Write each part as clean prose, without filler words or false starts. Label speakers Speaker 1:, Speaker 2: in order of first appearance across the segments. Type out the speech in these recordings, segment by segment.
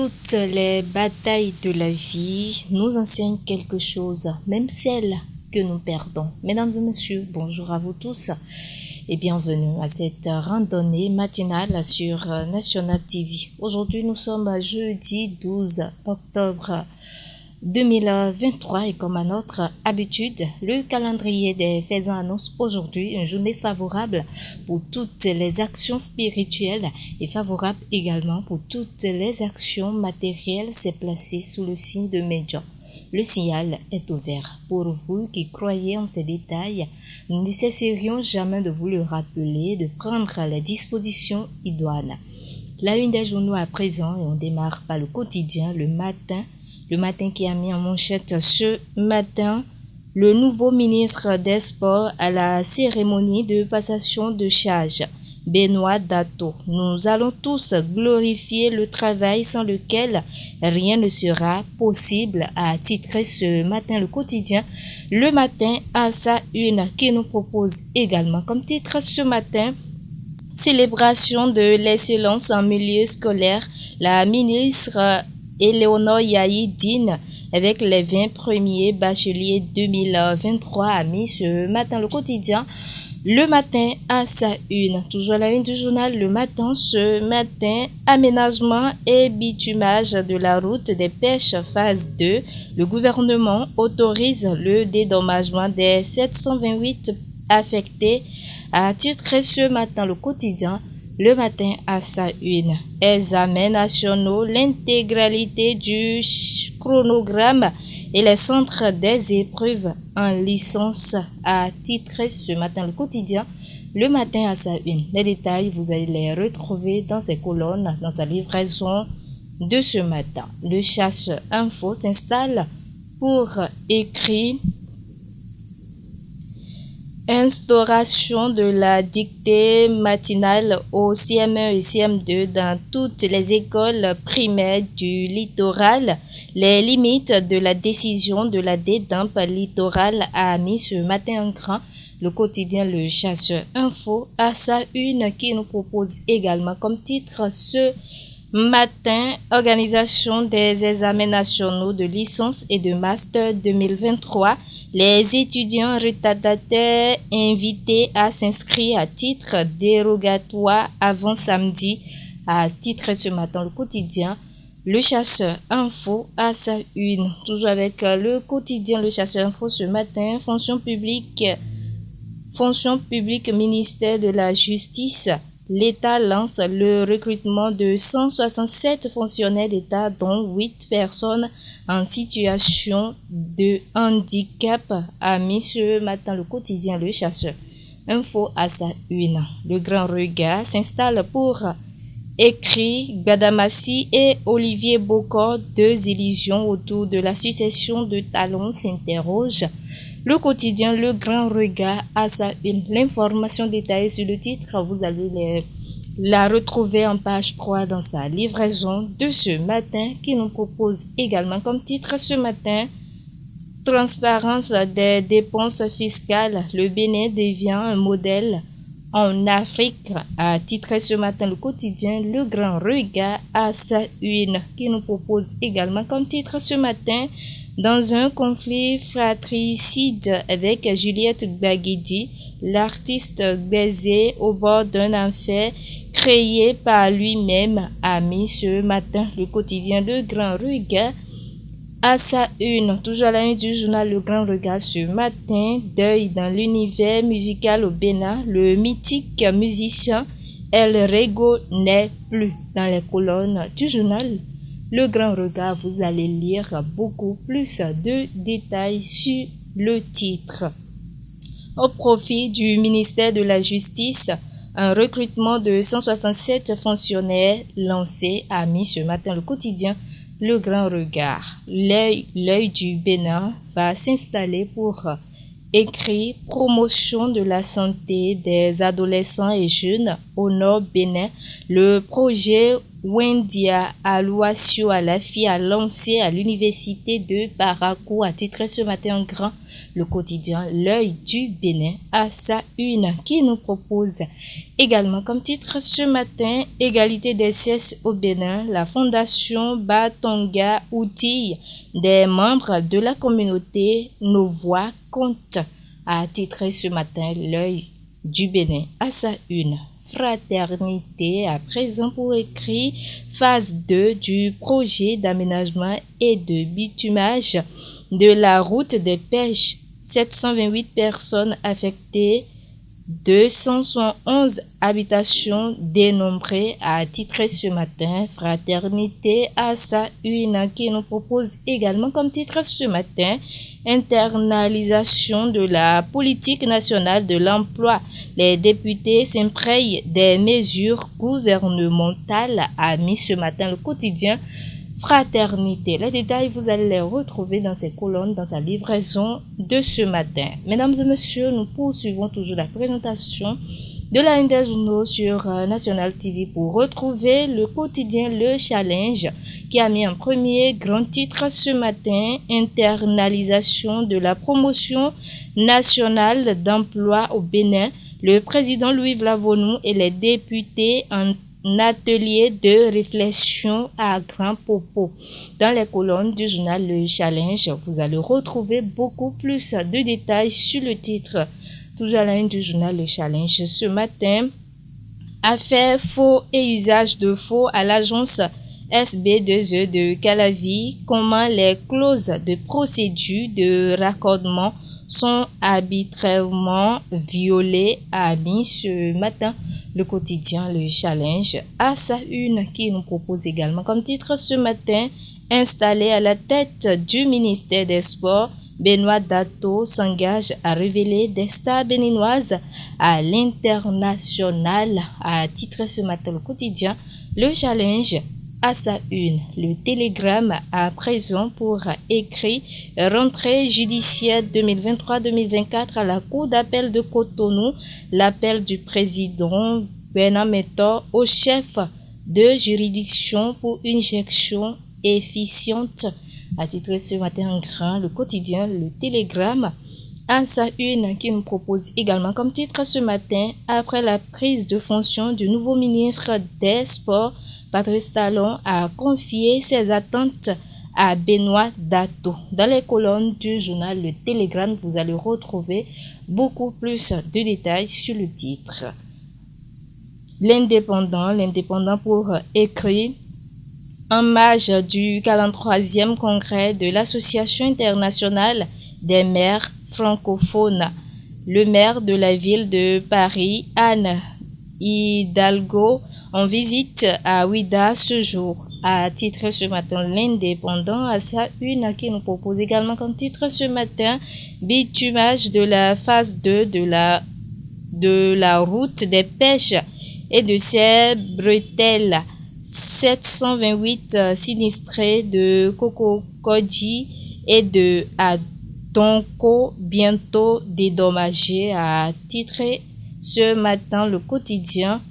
Speaker 1: Toutes les batailles de la vie nous enseignent quelque chose, même celles que nous perdons. Mesdames et messieurs, bonjour à vous tous et bienvenue à cette randonnée matinale sur National TV. Aujourd'hui, nous sommes jeudi 12 octobre 2023 et comme à notre habitude, le calendrier des faisans annonce aujourd'hui une journée favorable pour toutes les actions spirituelles et favorable également pour toutes les actions matérielles. C'est placé sous le signe de Médian. Le signal est ouvert. Pour vous qui croyez en ces détails, nous ne cesserions jamais de vous le rappeler, de prendre les dispositions idoines. La une des journaux à présent, et on démarre par le quotidien, le matin qui a mis en manchette ce matin le nouveau ministre des Sports à la cérémonie de passation de charge, Benoît Dato. Nous allons tous glorifier le travail sans lequel rien ne sera possible, a titré ce matin le quotidien. Le matin à sa une qui nous propose également comme titre ce matin: célébration de l'excellence en milieu scolaire. La ministre Éléonore Yahi-Dine, avec les 20 premiers bacheliers 2023, a mis ce matin le quotidien. Le matin à sa une, toujours la une du journal Le Matin, ce matin, aménagement et bitumage de la route des pêches phase 2. Le gouvernement autorise le dédommagement des 728 affectés, a titré ce matin le quotidien. Le matin à sa une, examens nationaux, l'intégralité du chronogramme et les centres des épreuves en licence, a titré ce matin le quotidien. Le matin à sa une, les détails, vous allez les retrouver dans ces colonnes, dans sa livraison de ce matin. Le Chasse Info s'installe pour écrire: instauration de la dictée matinale au CM1 et CM2 dans toutes les écoles primaires du littoral. Les limites de la décision de la DEDAMP littoral, a mis ce matin en grand le quotidien Le Chasseur Info à sa une qui nous propose également comme titre ce matin: organisation des examens nationaux de licence et de master 2023. Les étudiants retardataires invités à s'inscrire à titre dérogatoire avant samedi, a titré ce matin le quotidien Le Chasseur Info à sa une. Toujours avec le quotidien Le Chasseur Info ce matin: fonction publique, ministère de la Justice. L'État lance le recrutement de 167 fonctionnaires d'État, dont 8 personnes en situation de handicap, a mis ce matin le quotidien Le Chasseur Info à sa une. Le Grand Regard s'installe pour écrire: Gadamassi et Olivier Bocor, deux illusions autour de la succession de Talon, s'interrogent. Le quotidien Le Grand Regard à sa une. L'information détaillée sur le titre, vous allez la retrouver en page 3 dans sa livraison de ce matin, qui nous propose également comme titre ce matin: transparence des dépenses fiscales. Le Bénin devient un modèle en Afrique, a titré ce matin le quotidien Le Grand Regard à sa une, qui nous propose également comme titre ce matin: dans un conflit fratricide avec Juliette Baguedi, l'artiste baisé au bord d'un enfer créé par lui-même, a mis ce matin le quotidien Le Grand Regard à sa une. Toujours à la une du journal Le Grand Regard ce matin: deuil dans l'univers musical au Bénin. Le mythique musicien El Rego n'est plus. Dans les colonnes du journal Le Grand Regard, vous allez lire beaucoup plus de détails sur le titre. Au profit du ministère de la Justice, un recrutement de 167 fonctionnaires lancé, a mis ce matin le quotidien Le Grand Regard. L'œil du Bénin va s'installer pour écrire: promotion de la santé des adolescents et jeunes au Nord Bénin. Le projet Wendia Alouassio Alafi a lancé à l'université de Parakou, a titré ce matin en grand le quotidien L'œil du Bénin à sa une, qui nous propose également comme titre ce matin Égalité des sexes au Bénin. La fondation Batonga outille des membres de la communauté. Nos voix comptent, a titré ce matin L'œil du Bénin à sa une. Fraternité à présent pour écrit phase 2 du projet d'aménagement et de bitumage de la route des pêches. 728 personnes affectées, 271 habitations dénombrées, a titré ce matin Fraternité à sa une, qui nous propose également comme titre ce matin Internalisation de la politique nationale de l'emploi. Les députés s'imprègnent des mesures gouvernementales, a mis ce matin le quotidien Fraternité. Les détails, vous allez les retrouver dans ces colonnes, dans sa livraison de ce matin. Mesdames et messieurs, nous poursuivons toujours la présentation de la une des journaux sur National TV pour retrouver le quotidien Le Challenge qui a mis un premier grand titre ce matin, internalisation de la promotion nationale d'emploi au Bénin. Le président Louis Vlavonou et les députés en atelier de réflexion à grand propos. Dans les colonnes du journal Le Challenge, vous allez retrouver beaucoup plus de détails sur le titre. Toujours à la une du journal Le Challenge ce matin, affaire faux et usage de faux à l'agence SB2E de Calavi. Comment les clauses de procédure de raccordement sont arbitrairement violées, a mis ce matin le quotidien Le Challenge à sa une, qui nous propose également comme titre ce matin installé à la tête du ministère des Sports. Benoît Dato s'engage à révéler des stars béninoises à l'international, a titré ce matin le quotidien Le Challenge à sa une. Le Télégramme à présent pour écrit rentrée judiciaire 2023-2024 à la Cour d'appel de Cotonou. L'appel du président Bernard Mentor au chef de juridiction pour une gestion efficiente, a titré ce matin en grand le quotidien Le Télégramme à sa une, qui nous propose également comme titre ce matin après la prise de fonction du nouveau ministre des Sports, Patrice Talon a confié ses attentes à Benoît Dato. Dans les colonnes du journal Le Télégramme, vous allez retrouver beaucoup plus de détails sur le titre. L'indépendant pour écrire en marge du 43e congrès de l'Association internationale des maires francophones. Le maire de la ville de Paris, Anne Hidalgo, en visite à Ouidah ce jour, a titré ce matin l'Indépendant à sa une, qui nous propose également comme titre ce matin bitumage de la phase 2 de la route des pêches et de ses bretelles. 728 sinistrés de Kokokodji et de Adonko bientôt dédommagés, a titré ce matin le quotidien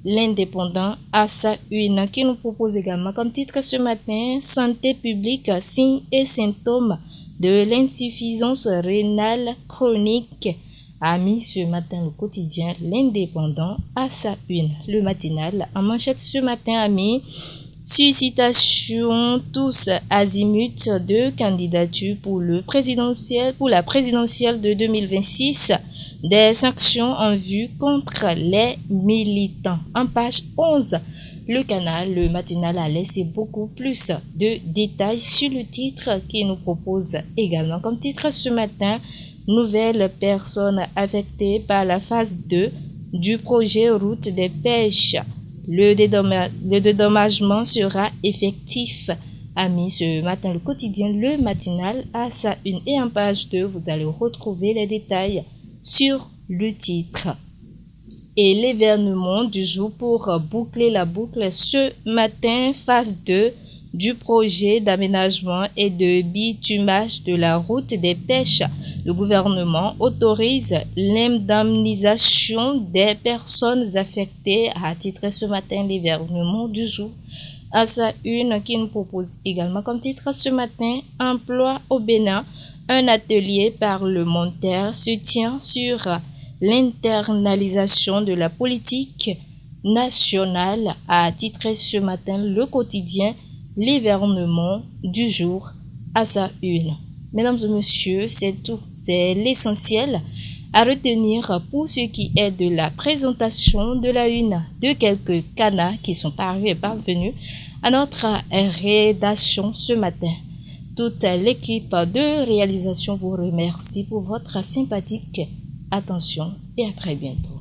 Speaker 1: L'Indépendant à sa une, qui nous propose également comme titre ce matin Santé publique, signes et symptômes de l'insuffisance rénale chronique, a mis ce matin le quotidien L'Indépendant à sa une. Le matinal en manchette ce matin a mis suscitation tous azimuts de candidature pour la présidentielle de 2026. Des sanctions en vue contre les militants. En page 11, le matinal a laissé beaucoup plus de détails sur le titre, qui nous propose également comme titre ce matin nouvelles personnes affectées par la phase 2 du projet route des pêches. Le dédommagement sera effectif, a mis ce matin le quotidien Le Matinal à sa une. Et en page 2, vous allez retrouver les détails sur le titre. Et l'événement du jour pour boucler la boucle ce matin, phase 2 du projet d'aménagement et de bitumage de la route des pêches. Le gouvernement autorise l'indemnisation des personnes affectées, a titré ce matin l'événement du jour. À sa une, qui nous propose également comme titre ce matin, emploi au Bénin, un atelier parlementaire se tient sur l'internalisation de la politique nationale, a titré ce matin le quotidien l'événement du jour à sa une. Mesdames et messieurs, c'est tout, c'est l'essentiel à retenir pour ce qui est de la présentation de la une de quelques canas qui sont parus et parvenus à notre rédaction ce matin. Toute l'équipe de réalisation vous remercie pour votre sympathique attention et à très bientôt.